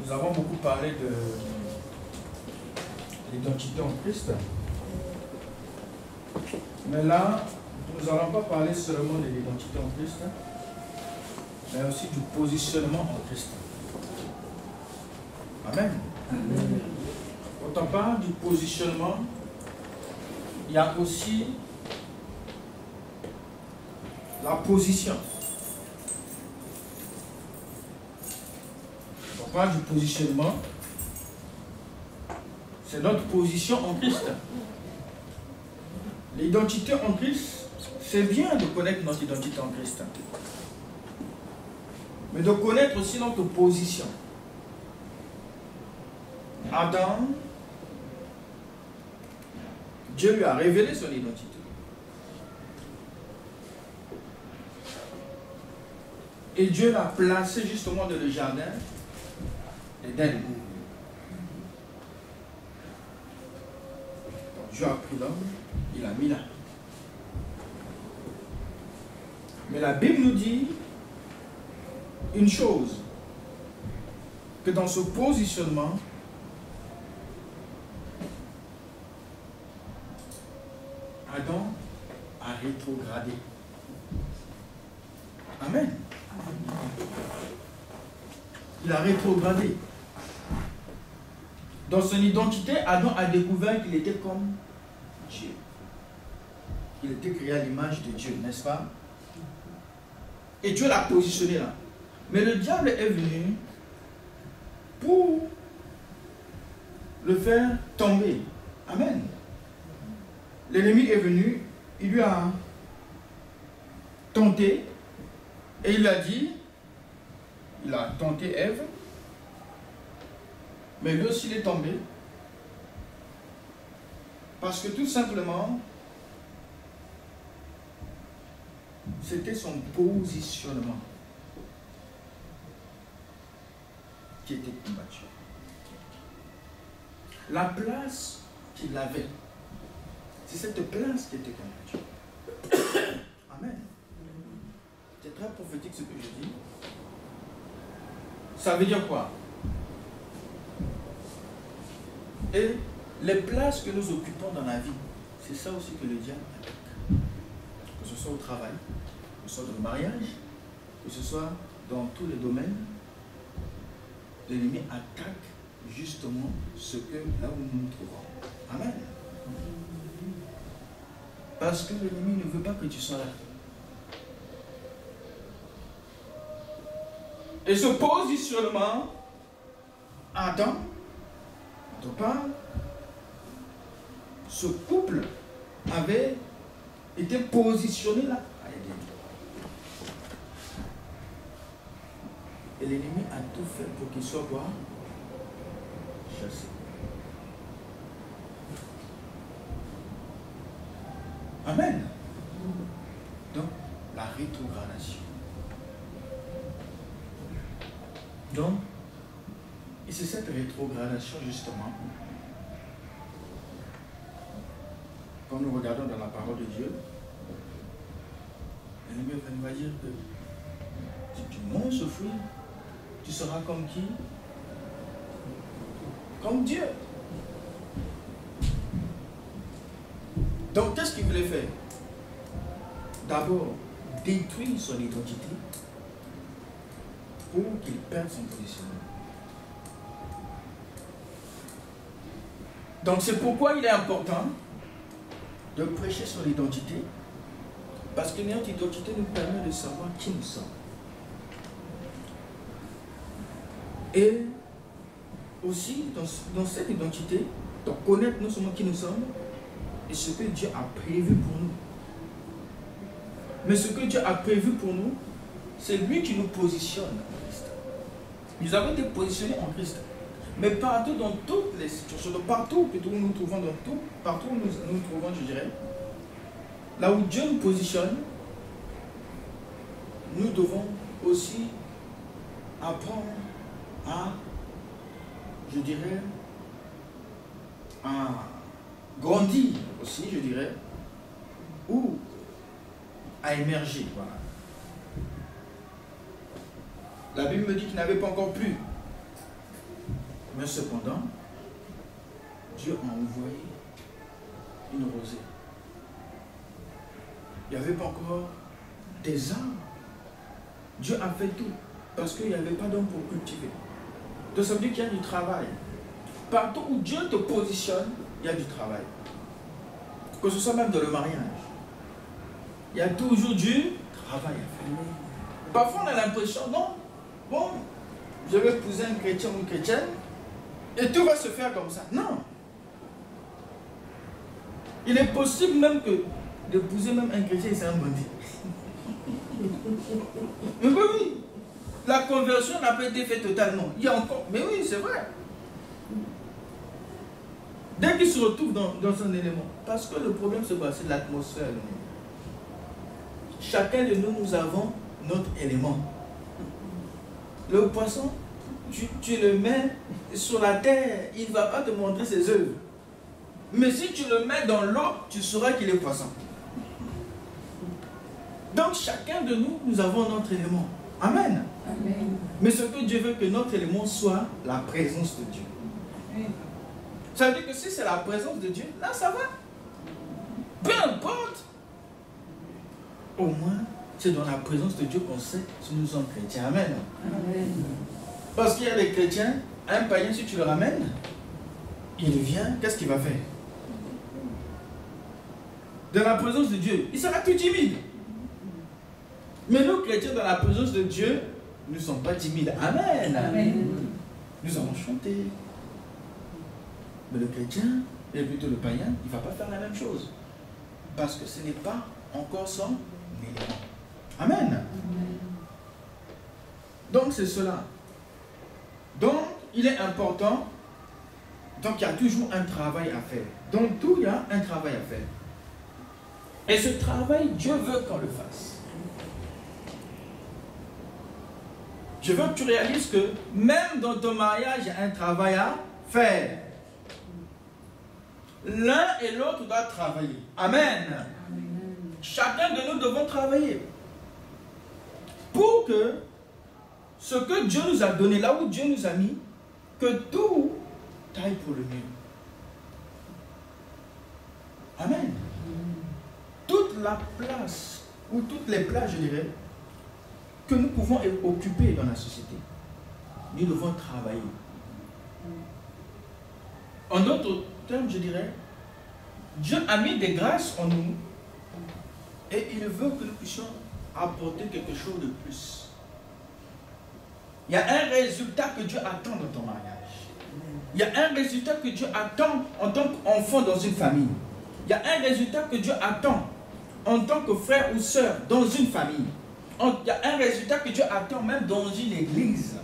Nous avons beaucoup parlé de l'identité en Christ. Mais là, nous n'allons pas parler seulement de l'identité en Christ, mais aussi du positionnement en Christ. Amen. Amen. Quand on parle du positionnement, il y a aussi la position. Quand on parle du positionnement, c'est notre position en Christ. L'identité en Christ, c'est bien de connaître notre identité en Christ. Mais de connaître aussi notre position. Adam, Dieu lui a révélé son identité. Et Dieu l'a placé justement dans le jardin d'Éden. Dieu a pris l'homme, il l'a mis là. Mais la Bible nous dit une chose, que dans ce positionnement, Adam a rétrogradé. Amen. Il a rétrogradé. Dans son identité, Adam a découvert qu'il était comme Dieu. Il était créé à l'image de Dieu, n'est-ce pas? Et Dieu l'a positionné là. Mais le diable est venu pour le faire tomber. Amen. L'ennemi est venu, il lui a tenté et il a dit, il a tenté Ève, mais lui aussi il est tombé. Parce que tout simplement, c'était son positionnement qui était combattu. La place qu'il avait, c'est cette place qui était combattue. Amen. C'est très prophétique ce que je dis. Ça veut dire quoi? Et les places que nous occupons dans la vie, c'est ça aussi que le diable attaque. Que ce soit au travail, que ce soit dans le mariage, que ce soit dans tous les domaines, l'ennemi attaque justement ce que là où nous nous trouvons. Amen. Parce que l'ennemi ne veut pas que tu sois là. Et ce positionnement, Adam, on parle, ce couple avait été positionné là. Et l'ennemi a tout fait pour qu'il soit quoi? Chassé. Amen. Donc, la rétrogradation. Donc, et c'est cette rétrogradation justement, quand nous regardons dans la parole de Dieu, l'ennemi va dire que si tu manges ce fruit, tu seras comme qui? Comme Dieu. Donc, qu'est-ce qu'il voulait faire? D'abord, détruire son identité pour qu'il perde son positionnement. Donc, c'est pourquoi il est important de prêcher sur l'identité, parce que notre identité nous permet de savoir qui nous sommes. Et aussi, dans cette identité, de connaître non seulement qui nous sommes, et ce que Dieu a prévu pour nous. Mais ce que Dieu a prévu pour nous, c'est lui qui nous positionne en Christ. Nous avons été positionnés en Christ. Mais partout, dans toutes les situations, partout où nous nous trouvons, partout où nous nous trouvons, je dirais, là où Dieu nous positionne, nous devons aussi apprendre à, je dirais, à grandir aussi, je dirais, ou à émerger. Voilà. La Bible me dit qu'il n'avait pas encore plu. Mais cependant, Dieu a envoyé une rosée. Il n'y avait pas encore des arbres. Dieu a fait tout parce qu'il n'y avait pas d'homme pour cultiver. Donc ça veut dire qu'il y a du travail. Partout où Dieu te positionne, il y a du travail. Que ce soit même dans le mariage. Il y a toujours du travail à faire. Parfois on a l'impression, non, bon, je vais épouser un chrétien ou une chrétienne et tout va se faire comme ça. Non. Il est possible même que d'épouser même un chrétien, c'est un bandit. Mais oui, la conversion n'a pas été faite totalement. Il y a encore, mais oui, c'est vrai. Dès qu'il se retrouve dans un élément, parce que le problème c'est quoi? C'est l'atmosphère. Chacun de nous, nous avons notre élément. Le poisson, tu le mets sur la terre, il ne va pas te montrer ses œuvres. Mais si tu le mets dans l'eau, tu sauras qu'il est poisson. Donc chacun de nous, nous avons notre élément. Amen. Amen. Mais ce que Dieu veut que notre élément soit la présence de Dieu. Amen. Ça veut dire que si c'est la présence de Dieu, là ça va. Peu importe. Au moins, c'est dans la présence de Dieu qu'on sait si nous sommes chrétiens. Amen. Amen. Parce qu'il y a des chrétiens, un païen, si tu le ramènes, il vient, qu'est-ce qu'il va faire? Dans la présence de Dieu, il sera tout timide. Mais nous, chrétiens, dans la présence de Dieu, nous ne sommes pas timides. Amen. Amen. Nous allons chanter. Mais le chrétien, et plutôt le païen, il ne va pas faire la même chose. Parce que ce n'est pas encore son élément. Amen. Amen. Donc c'est cela. Donc il est important. Donc il y a toujours un travail à faire. Dans tout, il y a un travail à faire. Et ce travail, Dieu veut qu'on le fasse. Je veux que tu réalises que même dans ton mariage, il y a un travail à faire. L'un et l'autre doivent travailler. Amen. Amen. Chacun de nous devons travailler. Pour que ce que Dieu nous a donné, là où Dieu nous a mis, que tout aille pour le mieux. Amen. Toute la place, ou toutes les places, je dirais, que nous pouvons occuper dans la société, nous devons travailler. En d'autres termes, je dirais, Dieu a mis des grâces en nous et il veut que nous puissions apporter quelque chose de plus. Il y a un résultat que Dieu attend dans ton mariage. Il y a un résultat que Dieu attend en tant qu'enfant dans une famille. Il y a un résultat que Dieu attend en tant que frère ou sœur dans une famille. Il y a un résultat que Dieu attend même dans une église.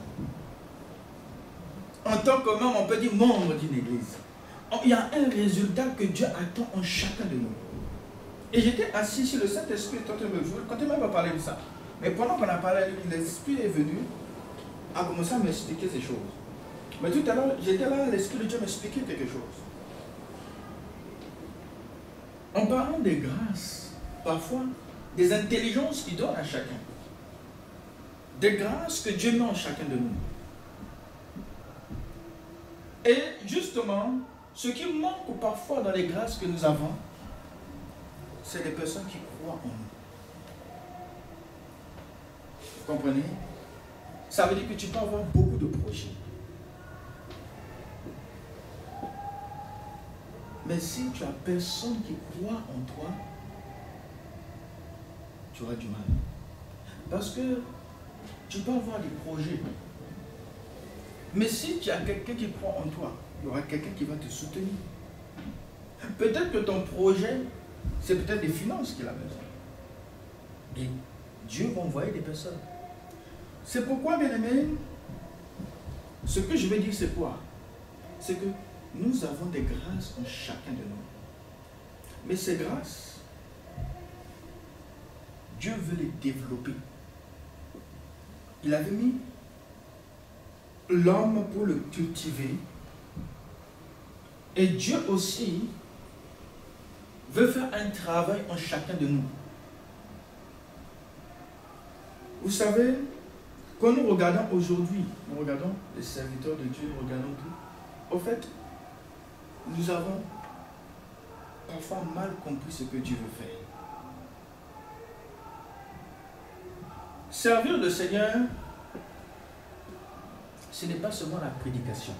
En tant que membre, on peut dire membre d'une église. Il y a un résultat que Dieu attend en chacun de nous. Et j'étais assis sur le Saint-Esprit, quand il m'a parlé de ça. Mais pendant qu'on a parlé, l'Esprit est venu à commencer à m'expliquer ces choses. Mais tout à l'heure, j'étais là, l'Esprit de Dieu m'expliquait quelque chose. En parlant des grâces, parfois, des intelligences qu'il donne à chacun. Des grâces que Dieu met en chacun de nous. Et justement, ce qui manque parfois dans les grâces que nous avons, c'est les personnes qui croient en nous. Vous comprenez? Ça veut dire que tu peux avoir beaucoup de projets. Mais si tu as personne qui croit en toi, tu auras du mal. Parce que tu peux avoir des projets. Mais si tu as quelqu'un qui croit en toi, il y aura quelqu'un qui va te soutenir. Peut-être que ton projet, c'est peut-être des finances qu'il a besoin. Et Dieu va envoyer des personnes. C'est pourquoi, bien aimé, ce que je vais dire, c'est quoi? C'est que nous avons des grâces en chacun de nous. Mais ces grâces, Dieu veut les développer. Il avait mis l'homme pour le cultiver. Et Dieu aussi veut faire un travail en chacun de nous. Vous savez, Quand nous regardons aujourd'hui, nous regardons les serviteurs de Dieu, nous regardons tout. Au fait, nous avons parfois mal compris ce que Dieu veut faire. Servir le Seigneur, ce n'est pas seulement la prédication.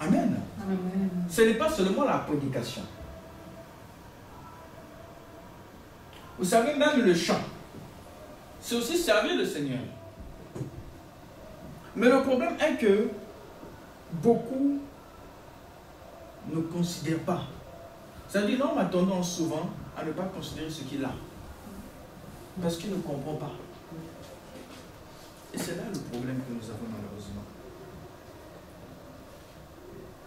Amen. Amen. Ce n'est pas seulement la prédication. Vous savez, même le chant, c'est aussi servir le Seigneur. Mais le problème est que beaucoup ne considèrent pas. C'est-à-dire, l'homme a tendance souvent à ne pas considérer ce qu'il a. Parce qu'il ne comprend pas. Et c'est là le problème que nous avons malheureusement.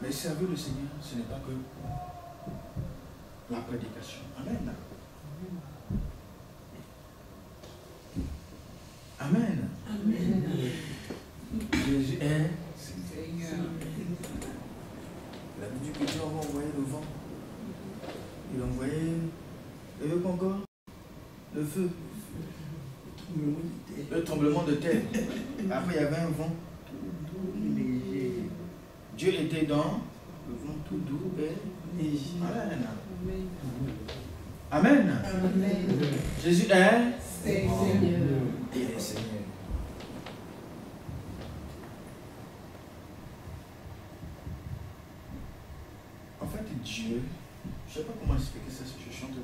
Mais servir le Seigneur, ce n'est pas que la prédication. Amen. Amen. Amen. Jésus est Seigneur. Il a dit que Dieu a envoyé le vent. Il a envoyé le encore le feu. Le tremblement de terre. Après, il y avait un vent léger. Dieu était dans le vent tout doux et léger. Amen. Amen. Amen. Jésus est Seigneur. Il est Seigneur. En fait, Dieu, je ne sais pas comment expliquer ça si je chante de.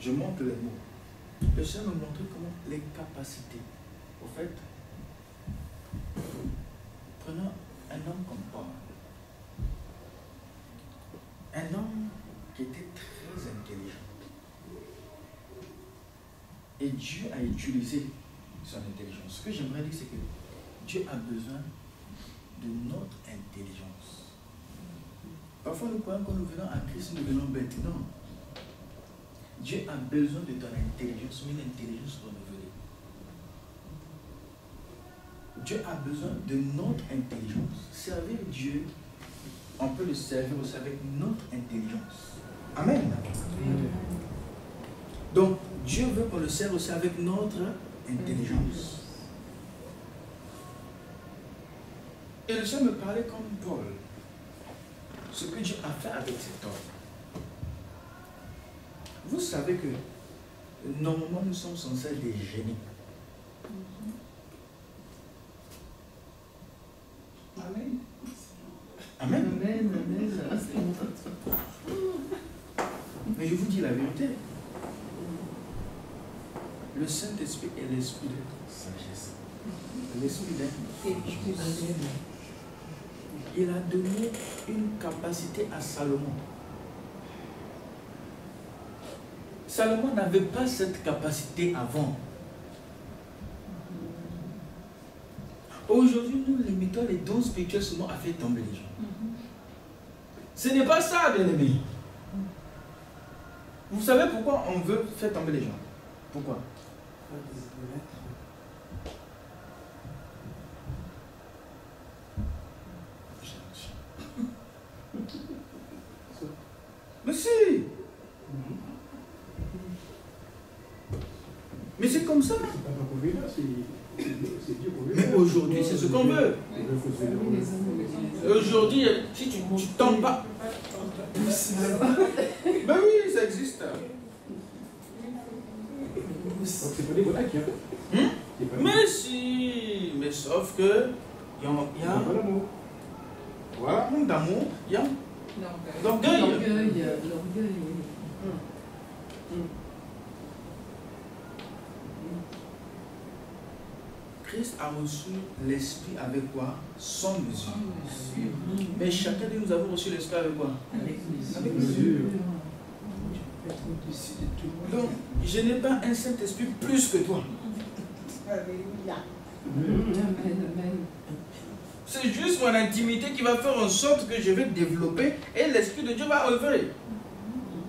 Je montre les mots. Le Seigneur me montrait comment les capacités. Au fait, prenons un homme comme Paul. Un homme qui était très intelligent. Et Dieu a utilisé son intelligence. Ce que j'aimerais dire, c'est que Dieu a besoin de notre intelligence. Parfois, nous croyons que nous venons à Christ, nous venons bêtes. Non. Dieu a besoin de ton intelligence, mais une intelligence renouvelée. Dieu a besoin de notre intelligence. Servir Dieu, on peut le servir aussi avec notre intelligence. Amen. Amen. Donc, Dieu veut qu'on le serve aussi avec notre intelligence. Et le Seigneur me parlait comme Paul. Ce que Dieu a fait avec cet homme. Vous savez que normalement nous sommes censés être des génies. Amen. Amen. Amen. Mais je vous dis la vérité. Le Saint-Esprit est l'esprit de sagesse. L'esprit d'intelligence. Il a donné une capacité à Salomon. Salomon n'avait pas cette capacité avant. Aujourd'hui, nous limitons les dons spirituels seulement à faire tomber les gens. Ce n'est pas ça, bien-aimé. Vous savez pourquoi on veut faire tomber les gens? Pourquoi? Mais si! Mais c'est comme ça. Mais aujourd'hui, c'est ce qu'on veut. Aujourd'hui, si tu ne tombes pas. Ben oui, ça existe. C'est pas des blagues, hein? Mais si, mais sauf que il y a voilà, manque d'amour, il y a l'orgueil. L'orgueil. Christ a reçu l'esprit avec quoi? Sans mesure. Mais chacun de nous avons reçu l'esprit avec quoi? Avec mesure. Donc, je n'ai pas un Saint-Esprit plus que toi. C'est juste mon intimité qui va faire en sorte que je vais développer et l'Esprit de Dieu va œuvrer.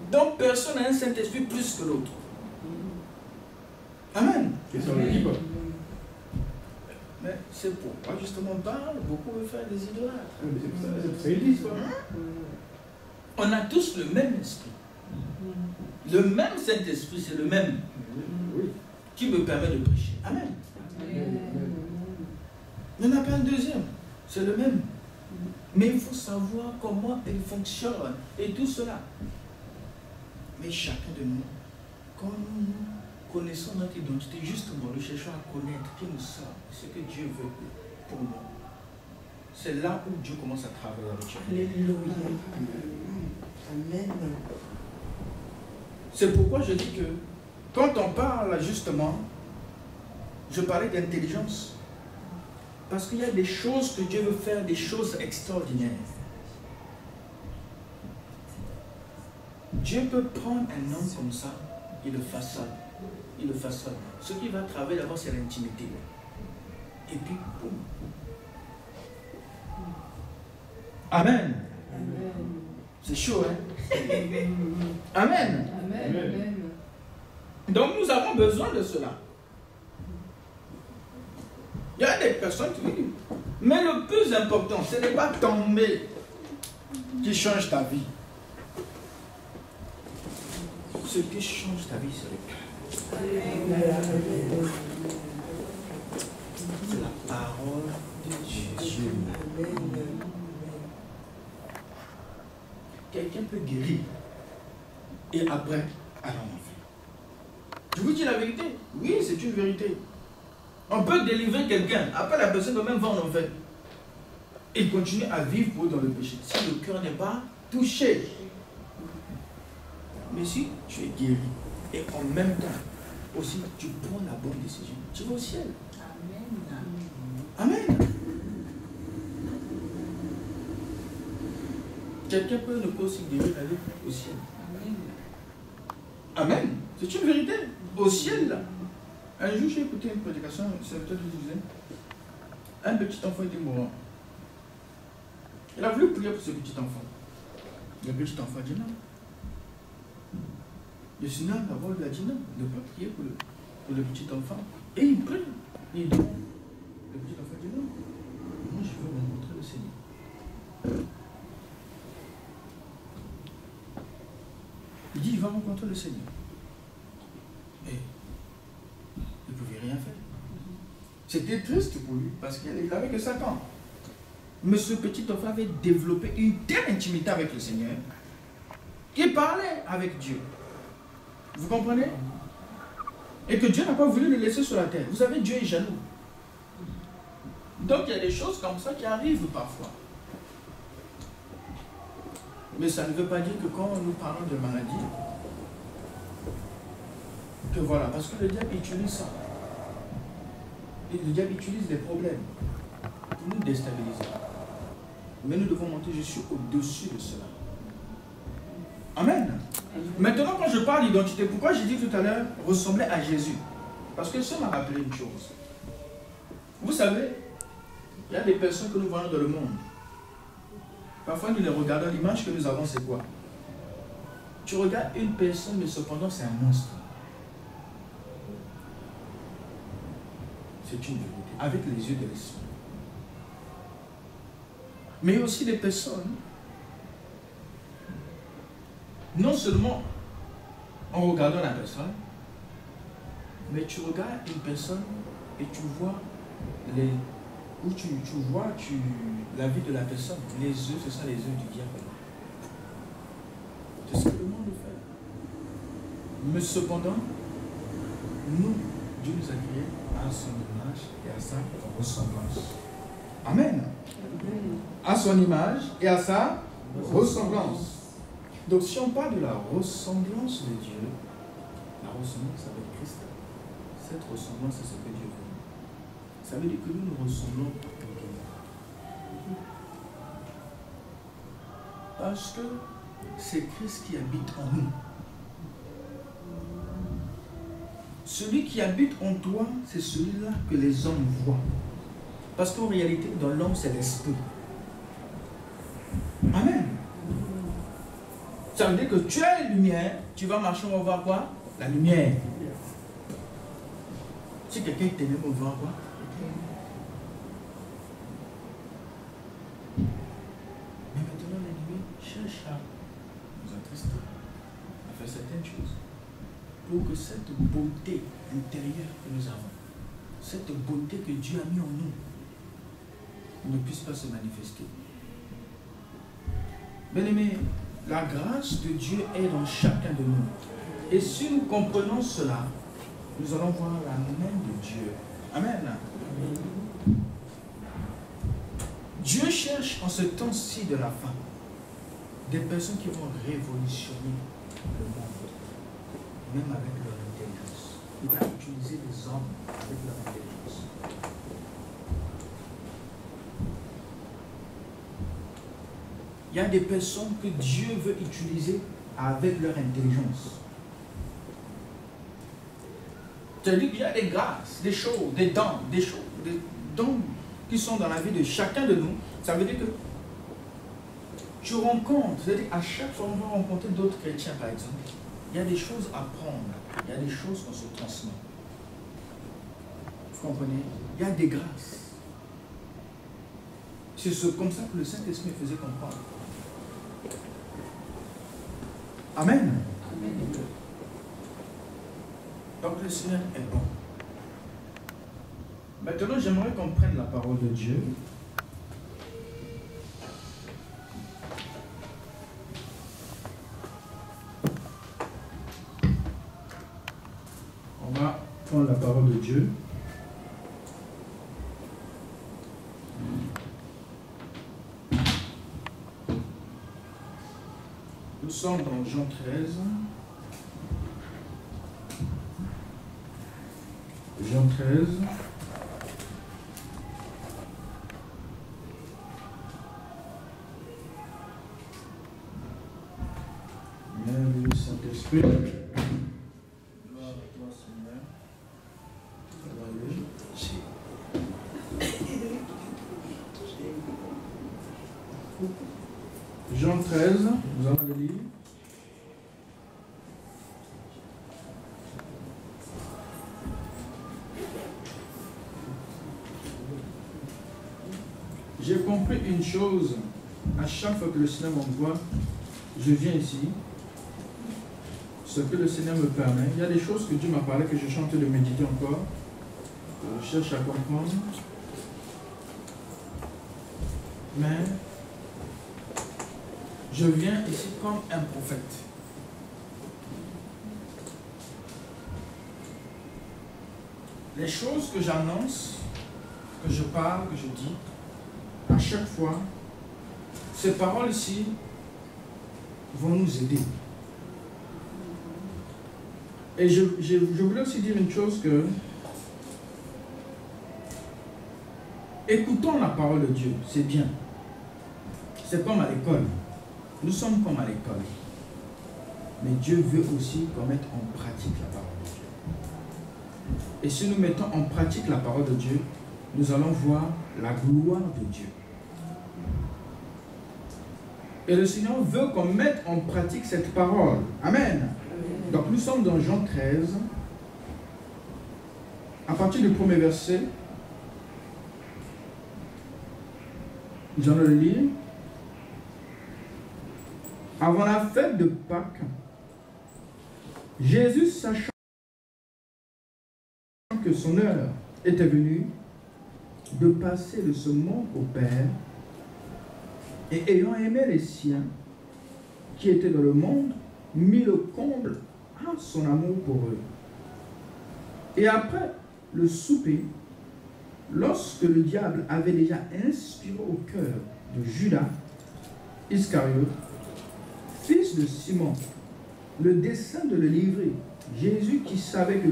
Donc, personne n'a un Saint-Esprit plus que l'autre. Amen. Mais c'est pourquoi justement on parle, beaucoup veulent faire des idolâtres. On a tous le même esprit. Le même Saint-Esprit, c'est le même. qui me permet de prêcher. Amen. Il n'y en a pas un deuxième. C'est le même. Mais il faut savoir comment il fonctionne et tout cela. Mais chacun de nous, quand nous connaissons notre identité, justement, nous cherchons à connaître qui nous sommes, ce que Dieu veut pour nous. C'est là où Dieu commence à travailler avec nous. Alléluia. Amen. C'est pourquoi je dis que quand on parle justement, je parlais d'intelligence. Parce qu'il y a des choses que Dieu veut faire, des choses extraordinaires. Dieu peut prendre un homme comme ça, il le façonne. Il le façonne. Ce qui va travailler d'abord, c'est l'intimité. Et puis, boum. Amen. C'est chaud, hein? Amen. Amen. Donc nous avons besoin de cela. Il y a des personnes qui disent, mais le plus important, ce n'est pas tomber qui change ta vie. Ce qui change ta vie, c'est le cœur. C'est la parole de Dieu. Quelqu'un peut guérir et après aller en enfer. Je vous dis la vérité. Oui, c'est une vérité. On peut délivrer quelqu'un, après la personne quand même va en enfer. Et continue à vivre pour dans le péché. Si le cœur n'est pas touché. Mais si tu es guéri et en même temps aussi tu prends la bonne décision, tu vas au ciel. Amen. Amen. Quelqu'un peut ne pas aussi guérir aller au ciel. Amen. C'est une vérité. Au ciel, là. Un jour, j'ai écouté une prédication, c'est peut-être que je disais. Un petit enfant était mourant. Il a voulu prier pour ce petit enfant. Le petit enfant a dit non. Le Seigneur d'abord lui a dit non, ne pas prier pour le petit enfant. Et il prie. Il demande. Le petit enfant dit non. Moi, je veux rencontrer le Seigneur. Il dit il va rencontrer le Seigneur. Et il ne pouvait rien faire. C'était triste pour lui parce qu'il n'avait que 5 ans. Mais ce petit enfant avait développé une telle intimité avec le Seigneur qu'il parlait avec Dieu. Vous comprenez? Et que Dieu n'a pas voulu le laisser sur la terre. Vous savez, Dieu est jaloux. Donc il y a des choses comme ça qui arrivent parfois. Mais ça ne veut pas dire que quand nous parlons de maladie, que voilà, parce que le diable utilise ça. Et le diable utilise des problèmes pour nous déstabiliser. Mais nous devons monter, je suis au-dessus de cela. Amen. Maintenant, quand je parle d'identité, pourquoi j'ai dit tout à l'heure ressembler à Jésus? Parce que ça m'a rappelé une chose. Vous savez, il y a des personnes que nous voyons dans le monde. Parfois, nous les regardons, l'image que nous avons, c'est quoi? Tu regardes une personne, mais cependant, c'est un monstre. C'est une vérité, avec les yeux de l'esprit. Mais il y a aussi des personnes, non seulement en regardant la personne, mais tu regardes une personne et tu vois la vie de la personne. Les yeux, ce sont les yeux du diable. C'est ce que le monde fait. Mais cependant, nous, Dieu nous a créés à son image et à sa ressemblance. Amen. À son image et à sa ressemblance. Donc si on parle de la ressemblance de Dieu, la ressemblance avec Christ, cette ressemblance, c'est ce que Dieu veut. Ça veut dire que nous nous ressemblons à Dieu. Parce que c'est Christ qui habite en nous. Celui qui habite en toi, c'est celui-là que les hommes voient. Parce qu'en réalité, dans l'homme, c'est l'esprit. Amen. Ça veut dire que tu as la lumière, tu vas marcher, on va voir quoi? La lumière. Si quelqu'un t'aime, on va voir quoi? Mais maintenant, l'ennemi cherche à nous attrister, à faire certaines choses. pour que cette beauté intérieure que nous avons, cette beauté que Dieu a mis en nous, ne puisse pas se manifester. Bien-aimés, la grâce de Dieu est dans chacun de nous. Et si nous comprenons cela, nous allons voir la main de Dieu. Amen. Dieu cherche en ce temps-ci de la fin des personnes qui vont révolutionner le monde, même avec leur intelligence. Il va utiliser les hommes avec leur intelligence. Il y a des personnes que Dieu veut utiliser avec leur intelligence. C'est-à-dire qu'il y a des grâces, des choses, des dons, des dons qui sont dans la vie de chacun de nous. Ça veut dire que tu rencontres, c'est-à-dire à chaque fois on va rencontrer d'autres chrétiens par exemple, il y a des choses à prendre, il y a des choses qu'on se transmet. Vous comprenez? Il y a des grâces. C'est comme ça que le Saint-Esprit me faisait comprendre. Amen. Amen. Donc le Seigneur est bon. Maintenant, j'aimerais qu'on prenne la parole de Dieu. On va prendre la parole de Dieu. Nous sommes dans Jean 13. Jean 13. Bienvenue Saint-Esprit. Gloire à toi Seigneur. Jean 13, nous allons le lire. J'ai compris une chose, à chaque fois que le Seigneur m'envoie, je viens ici, ce que le Seigneur me permet. Il y a des choses que Dieu m'a parlé, que je suis en train de méditer encore, que je cherche à comprendre. Mais je viens ici comme un prophète. Les choses que j'annonce, que je parle, que je dis, à chaque fois, ces paroles-ci vont nous aider. Et je voulais aussi dire une chose que écoutons la parole de Dieu, c'est bien. C'est comme à l'école. Nous sommes comme à l'école. Mais Dieu veut aussi qu'on mette en pratique la parole de Dieu. Et si nous mettons en pratique la parole de Dieu, nous allons voir la gloire de Dieu. Et le Seigneur veut qu'on mette en pratique cette parole. Amen. Donc nous sommes dans Jean 13. À partir du premier verset, nous allons le lire. Avant la fête de Pâques, Jésus, sachant que son heure était venue de passer de ce monde au Père, et ayant aimé les siens qui étaient dans le monde, mit le comble à son amour pour eux. Et après le souper, lorsque le diable avait déjà inspiré au cœur de Judas Iscariote, fils de Simon, le dessein de le livrer, Jésus qui savait que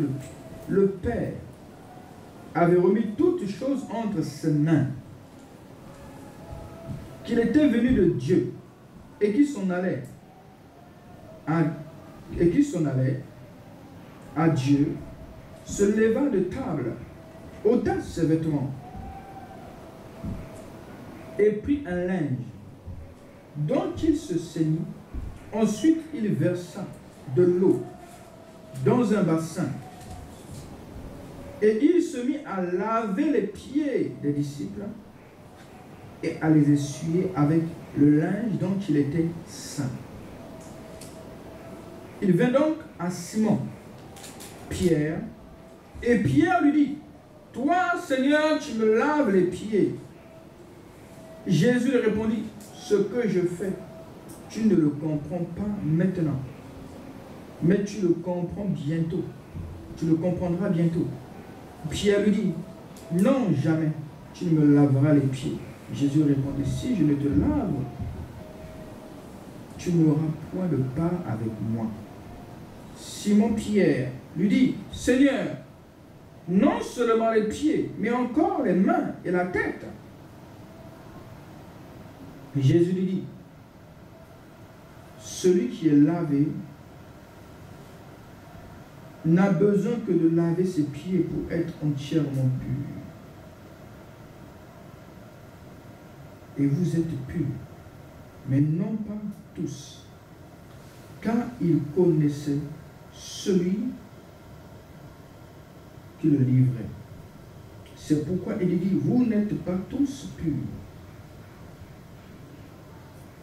le Père avait remis toutes choses entre ses mains, qu'il était venu de Dieu et qui s'en allait à Dieu, se leva de table, ôta ses vêtements et prit un linge dont il se ceignit. Ensuite, il versa de l'eau dans un bassin et il se mit à laver les pieds des disciples et à les essuyer avec le linge dont il était saint. Il vint donc à Simon Pierre. Et Pierre lui dit, toi, Seigneur, tu me laves les pieds. Jésus lui répondit, ce que je fais, tu ne le comprends pas maintenant, mais tu le comprends bientôt. Tu le comprendras bientôt. Pierre lui dit, non, jamais, tu ne me laveras les pieds. Jésus répondit, si je ne te lave, tu n'auras point de part avec moi. Simon Pierre lui dit, Seigneur, non seulement les pieds, mais encore les mains et la tête. Et Jésus lui dit, celui qui est lavé n'a besoin que de laver ses pieds pour être entièrement pur. Et vous êtes purs, mais non pas tous, car il connaissait celui qui le livrait. C'est pourquoi il dit, vous n'êtes pas tous purs.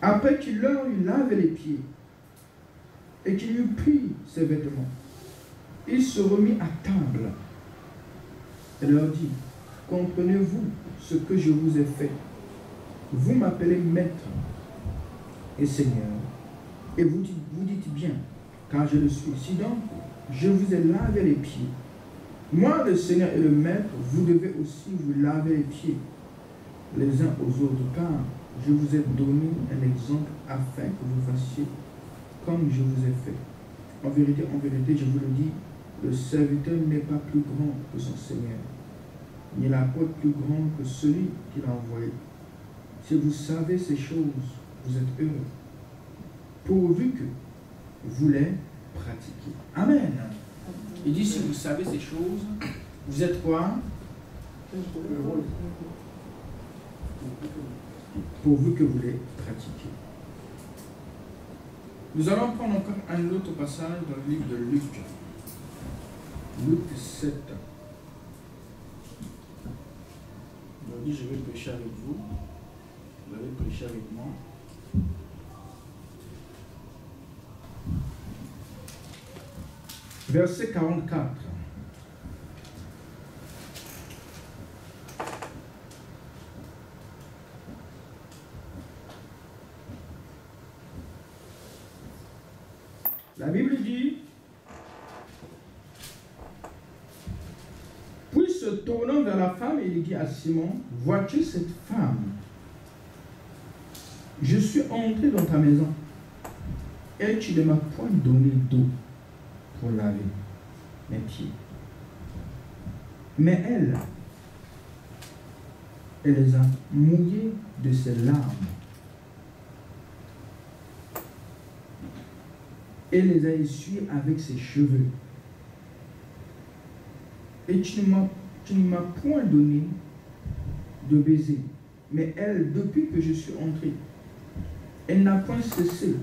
Après qu'il leur eut lavé les pieds et qu'il eut pris ses vêtements, il se remit à table et leur dit, comprenez-vous ce que je vous ai fait? Vous m'appelez maître et Seigneur, et vous dites bien, car je le suis. Si donc je vous ai lavé les pieds, moi le Seigneur et le maître, vous devez aussi vous laver les pieds les uns aux autres, car je vous ai donné un exemple afin que vous fassiez comme je vous ai fait. En vérité, je vous le dis, le serviteur n'est pas plus grand que son Seigneur, ni l'apôtre plus grand que celui qui l'a envoyé. Si vous savez ces choses, vous êtes heureux, pourvu que vous les pratiquez. Amen. Il dit, si vous savez ces choses, vous êtes quoi? Pourvu que vous les pratiquiez. Nous allons prendre encore un autre passage dans le livre de Luc. Luc 7. Aujourd'hui, je vais prêcher avec vous. Vous allez prêcher avec moi. Verset 44. La Bible dit, puis se tournant vers la femme, il dit à Simon, vois-tu cette femme? Je suis entré dans ta maison et tu ne m'as point donné d'eau pour laver mes pieds. Mais elle les a mouillés de ses larmes et les a essuyés avec ses cheveux. Et tu ne m'as point donné de baiser. Mais elle, depuis que je suis entré, elle n'a point cessé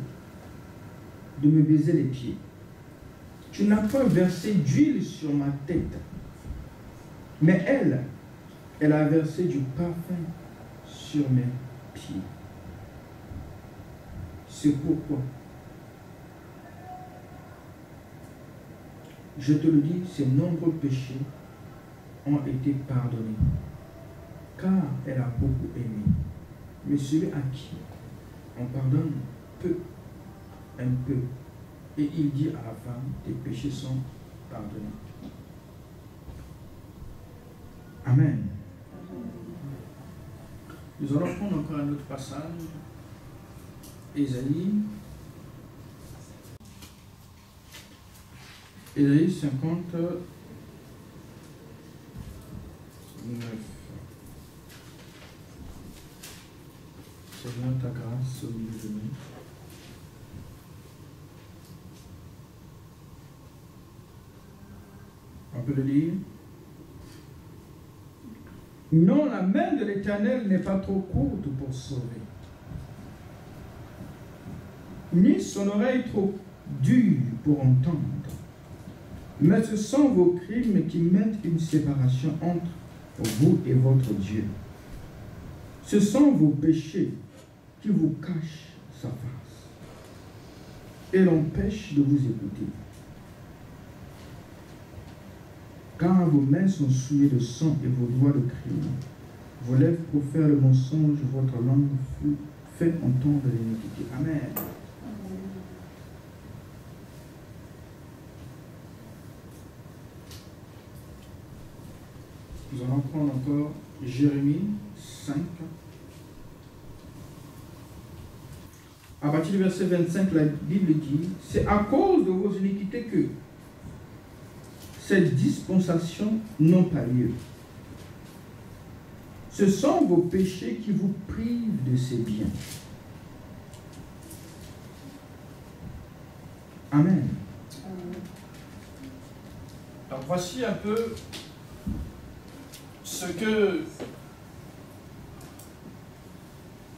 de me baiser les pieds. Tu n'as pas versé d'huile sur ma tête. Mais elle a versé du parfum sur mes pieds. C'est pourquoi, je te le dis, ses nombreux péchés ont été pardonnés, car elle a beaucoup aimé. Mais celui à qui on pardonne peu, un peu, et il dit à la femme, tes péchés sont pardonnés. Amen. Nous allons prendre encore un autre passage. Ésaïe 59. Seigneur, ta grâce au milieu de nous. On peut le lire. Non, la main de l'Éternel n'est pas trop courte pour sauver, ni son oreille trop dure pour entendre. Mais ce sont vos crimes qui mettent une séparation entre vous et votre Dieu. Ce sont vos péchés qui vous cachent sa face et l'empêchent de vous écouter. car vos mains sont souillées de sang et vos doigts de crime. Vos lèvres profèrent le mensonge, votre langue fait entendre l'iniquité. Amen. Nous allons prendre encore Jérémie 5. À partir du verset 25, la Bible dit, c'est à cause de vos iniquités que ces dispensations n'ont pas lieu. Ce sont vos péchés qui vous privent de ces biens. Amen. Alors voici un peu ce que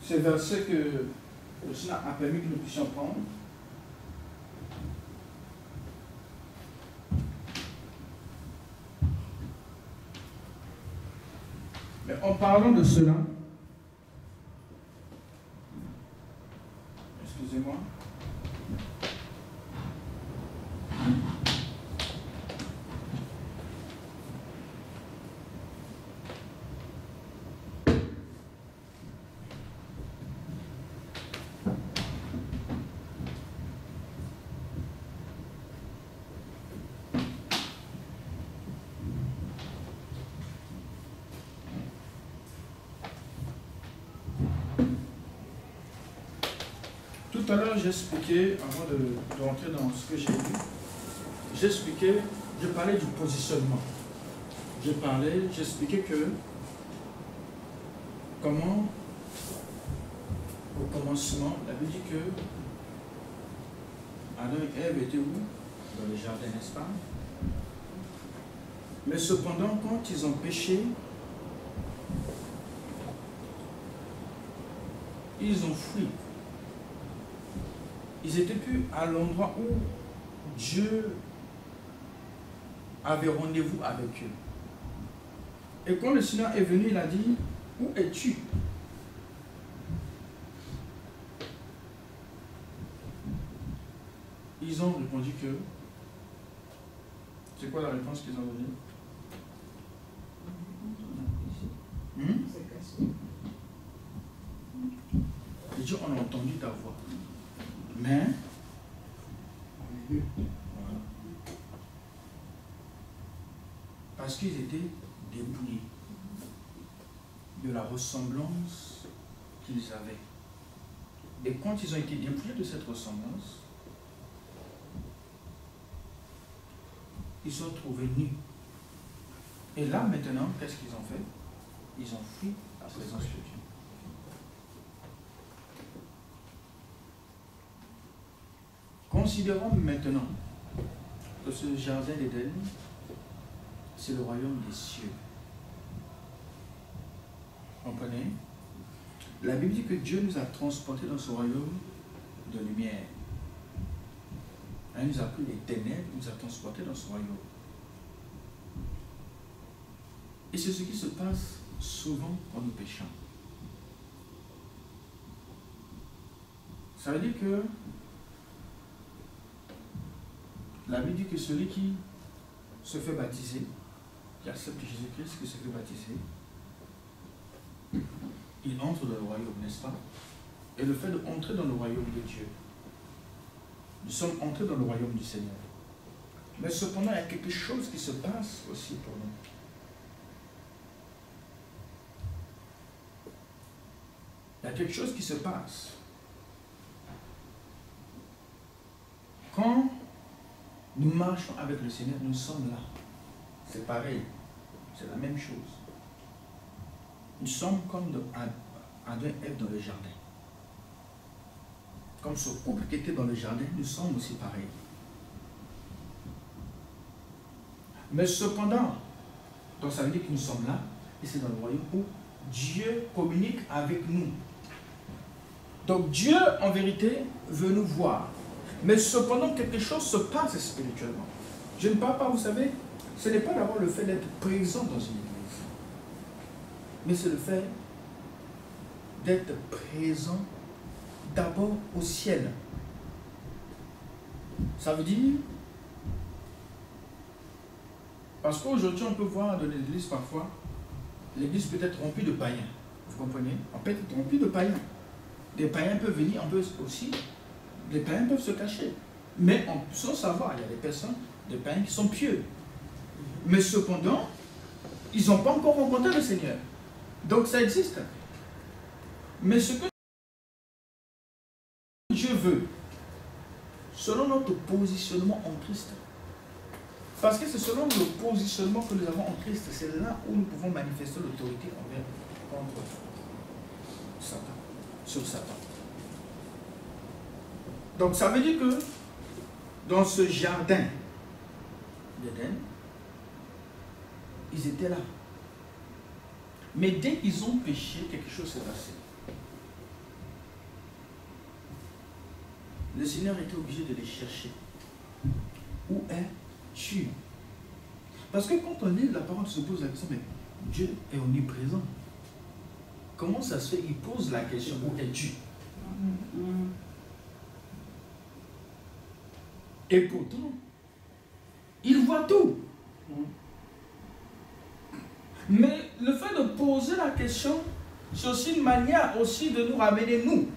ces versets que le Seigneur a permis que nous puissions prendre. Mais en parlant de cela, excusez-moi. Tout à l'heure, j'expliquais, avant de rentrer dans ce que j'ai lu, je parlais du positionnement. J'expliquais que comment, au commencement, la Bible dit que Adam et Ève étaient où? Dans le jardin, n'est-ce pas? Mais cependant, quand ils ont péché, ils ont fui. Ils n'étaient plus à l'endroit où Dieu avait rendez-vous avec eux. Et quand le Seigneur est venu, il a dit, où es-tu? Ils ont répondu que... C'est quoi la réponse qu'ils ont donnée? Il dit, on a entendu ta voix. Mais, voilà. Parce qu'ils étaient dépouillés de la ressemblance qu'ils avaient. Et quand ils ont été dépouillés de cette ressemblance, ils se sont trouvés nus. Et là, maintenant, qu'est-ce qu'ils ont fait? Ils ont fui la présence de Dieu. Considérons maintenant que ce jardin d'Éden, c'est le royaume des cieux. Comprenez? La Bible dit que Dieu nous a transportés dans ce royaume de lumière. Il nous a pris les ténèbres, il nous a transportés dans ce royaume. Et c'est ce qui se passe souvent quand nous péchons. Ça veut dire que la Bible dit que celui qui se fait baptiser, qui accepte Jésus-Christ, qui se fait baptiser, il entre dans le royaume, n'est-ce pas? Et le fait d'entrer dans le royaume de Dieu, nous sommes entrés dans le royaume du Seigneur. Mais cependant, il y a quelque chose qui se passe aussi pour nous. Il y a quelque chose qui se passe. Quand nous marchons avec le Seigneur, nous sommes là. C'est pareil. C'est la même chose. Nous sommes comme Adam et Ève dans le jardin. Comme ce couple qui était dans le jardin, nous sommes aussi pareils. Mais cependant, donc ça veut dire que nous sommes là, et c'est dans le royaume où Dieu communique avec nous. Donc Dieu, en vérité, veut nous voir. Mais cependant, quelque chose se passe spirituellement. Je ne parle pas, vous savez, ce n'est pas d'abord le fait d'être présent dans une église, mais c'est le fait d'être présent d'abord au ciel. Ça veut dire Parce qu'aujourd'hui, on peut voir dans l'église parfois, l'église peut être remplie de païens. Vous comprenez? On peut être remplie de païens. Des païens peuvent venir, on peut aussi, les païens peuvent se cacher. Mais sans savoir, il y a des personnes, des païens qui sont pieux. Mais cependant, ils n'ont pas encore rencontré le Seigneur. Donc ça existe. Mais ce que Dieu veut, selon notre positionnement en Christ, parce que c'est selon le positionnement que nous avons en Christ, c'est là où nous pouvons manifester l'autorité contre Satan, sur Satan. Donc ça veut dire que dans ce jardin d'Éden, ils étaient là. Mais dès qu'ils ont péché, quelque chose s'est passé. Le Seigneur était obligé de les chercher. Où es-tu? Parce que quand on lit la parole, on se pose la question, mais Dieu est omniprésent. Comment ça se fait? Il pose la question, où es-tu? Et pourtant, il voit tout. Mais le fait de poser la question, c'est aussi une manière aussi de nous ramener, nous,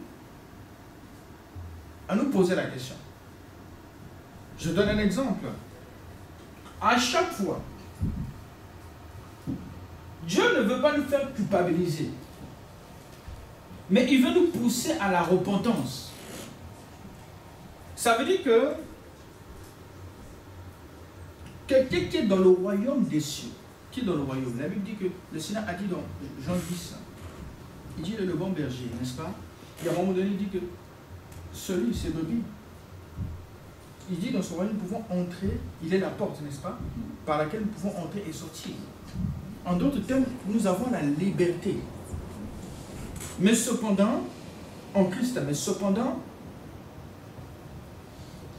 à nous poser la question. Je donne un exemple. À chaque fois, Dieu ne veut pas nous faire culpabiliser, mais il veut nous pousser à la repentance. Ça veut dire que quelqu'un qui est dans le royaume des cieux, qui est dans le royaume, la Bible dit que le Seigneur a dit dans Jean 10, il dit le bon berger, n'est-ce pas? Et à un moment donné, il dit que celui, c'est brebis. Il dit dans son royaume, nous pouvons entrer, il est la porte, n'est-ce pas? Par laquelle nous pouvons entrer et sortir. En d'autres termes, nous avons la liberté. Mais cependant, en Christ, mais cependant,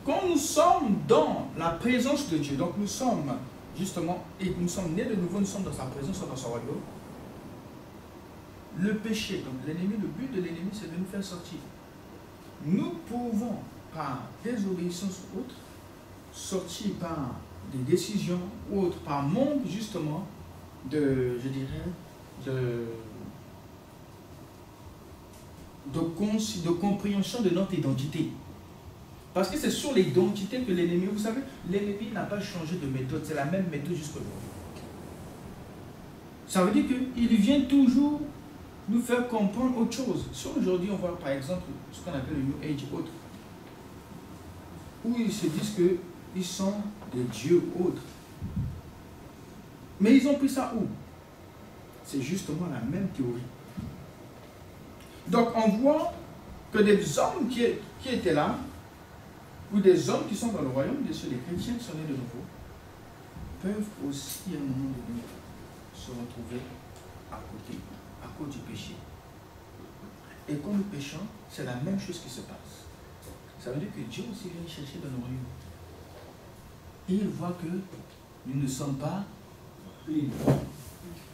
quand nous sommes dans la présence de Dieu, donc nous sommes justement, et nous sommes nés de nouveau, nous sommes dans sa présence, dans son royaume, le péché, donc l'ennemi, le but de l'ennemi, c'est de nous faire sortir. Nous pouvons, par désobéissance ou autre, sortir par des décisions ou autres, par manque justement de, je dirais, de compréhension de notre identité. Parce que c'est sur l'identité que l'ennemi, vous savez, l'ennemi n'a pas changé de méthode, c'est la même méthode jusqu'aujourd'hui. Ça veut dire qu'il vient toujours nous faire comprendre autre chose. Sur aujourd'hui, on voit par exemple ce qu'on appelle le New Age autre, où ils se disent qu'ils sont des dieux autres. Mais ils ont pris ça où? C'est justement la même théorie. Donc on voit que des hommes qui étaient là, ou des hommes qui sont dans le royaume des cieux, des chrétiens qui sont nés de nouveau, peuvent aussi à un moment donné se retrouver à côté, à cause du péché. Et quand nous péchons, c'est la même chose qui se passe. Ça veut dire que Dieu aussi vient chercher dans le royaume. Et il voit que nous ne sommes pas libres.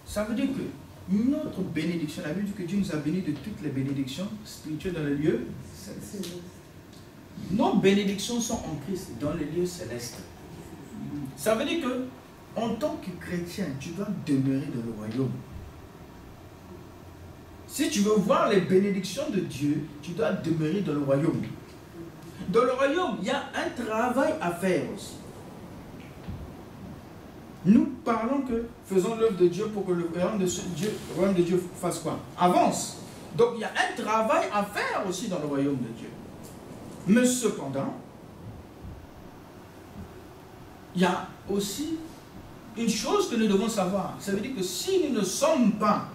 Ça veut dire que notre bénédiction, la Bible dit que Dieu nous a bénis de toutes les bénédictions spirituelles dans le lieu céleste. Nos bénédictions sont en Christ, dans les lieux célestes. Ça veut dire que, en tant que chrétien, tu dois demeurer dans le royaume. Si tu veux voir les bénédictions de Dieu, tu dois demeurer dans le royaume. Dans le royaume, il y a un travail à faire aussi. Nous parlons que faisons l'œuvre de Dieu pour que le royaume de Dieu fasse quoi? Avance. Donc il y a un travail à faire aussi dans le royaume de Dieu. Mais cependant, il y a aussi une chose que nous devons savoir. Ça veut dire que si nous ne sommes pas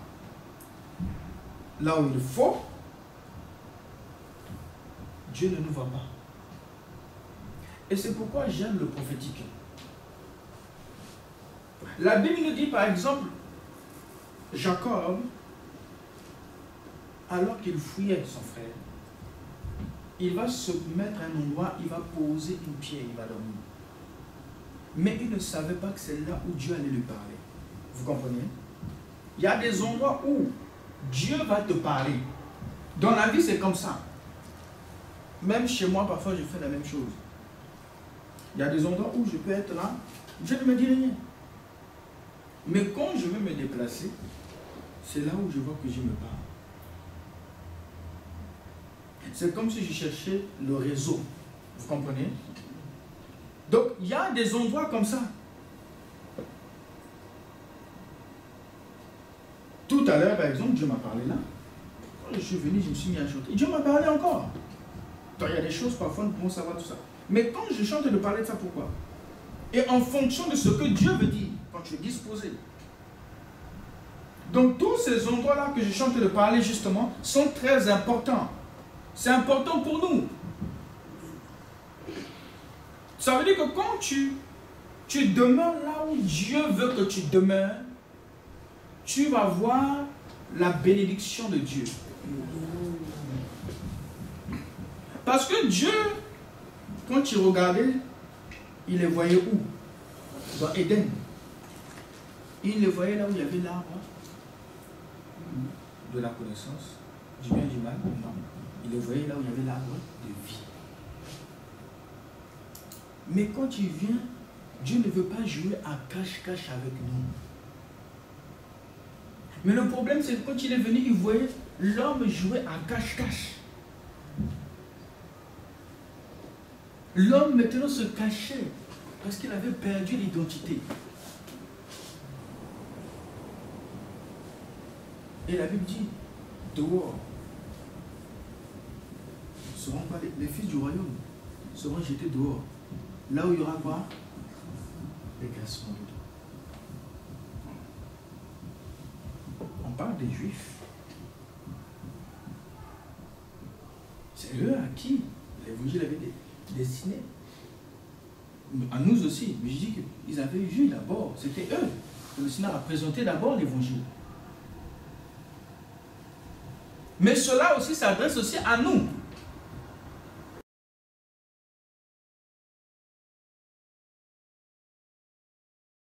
là où il faut, Dieu ne nous voit pas. Et c'est pourquoi j'aime le prophétique. La Bible nous dit par exemple, Jacob, alors qu'il fouillait son frère, il va se mettre à un endroit, il va poser une pierre, il va dormir. Mais il ne savait pas que c'est là où Dieu allait lui parler. Vous comprenez? Il y a des endroits où Dieu va te parler. Dans la vie, c'est comme ça. Même chez moi, parfois, je fais la même chose. Il y a des endroits où je peux être là, Dieu ne me dit rien. Mais quand je veux me déplacer, c'est là où je vois que Dieu me parle. C'est comme si je cherchais le réseau. Vous comprenez? Donc, il y a des endroits comme ça. Tout à l'heure, par exemple, Dieu m'a parlé là. Quand je suis venu, je me suis mis à chanter. Dieu m'a parlé encore. Donc, il y a des choses, parfois, nous pouvons savoir tout ça. Mais quand je chante de parler de ça, pourquoi? Et en fonction de ce que Dieu veut dire, quand tu es disposé. Donc, tous ces endroits-là que je chante de parler, justement, sont très importants. C'est important pour nous. Ça veut dire que quand tu demeures là où Dieu veut que tu demeures, tu vas voir la bénédiction de Dieu. Parce que Dieu, quand il regardait, il les voyait où? Dans Éden. Il les voyait là où il y avait l'arbre de la connaissance, du bien et du mal. Non. Il les voyait là où il y avait l'arbre de vie. Mais quand tu viens, Dieu ne veut pas jouer à cache-cache avec nous. Mais le problème, c'est que quand il est venu, il voyait l'homme jouer à cache-cache. L'homme maintenant se cachait parce qu'il avait perdu l'identité. Et la Bible dit, dehors, seront pas les fils du royaume seront jetés dehors. Là où il y aura quoi? Les grincements de dents. On parle des Juifs. C'est eux à qui l'évangile avait destiné. À nous aussi. Mais je dis qu'ils avaient vu d'abord. C'était eux. Le Seigneur a présenté d'abord l'évangile. Mais cela aussi s'adresse aussi à nous.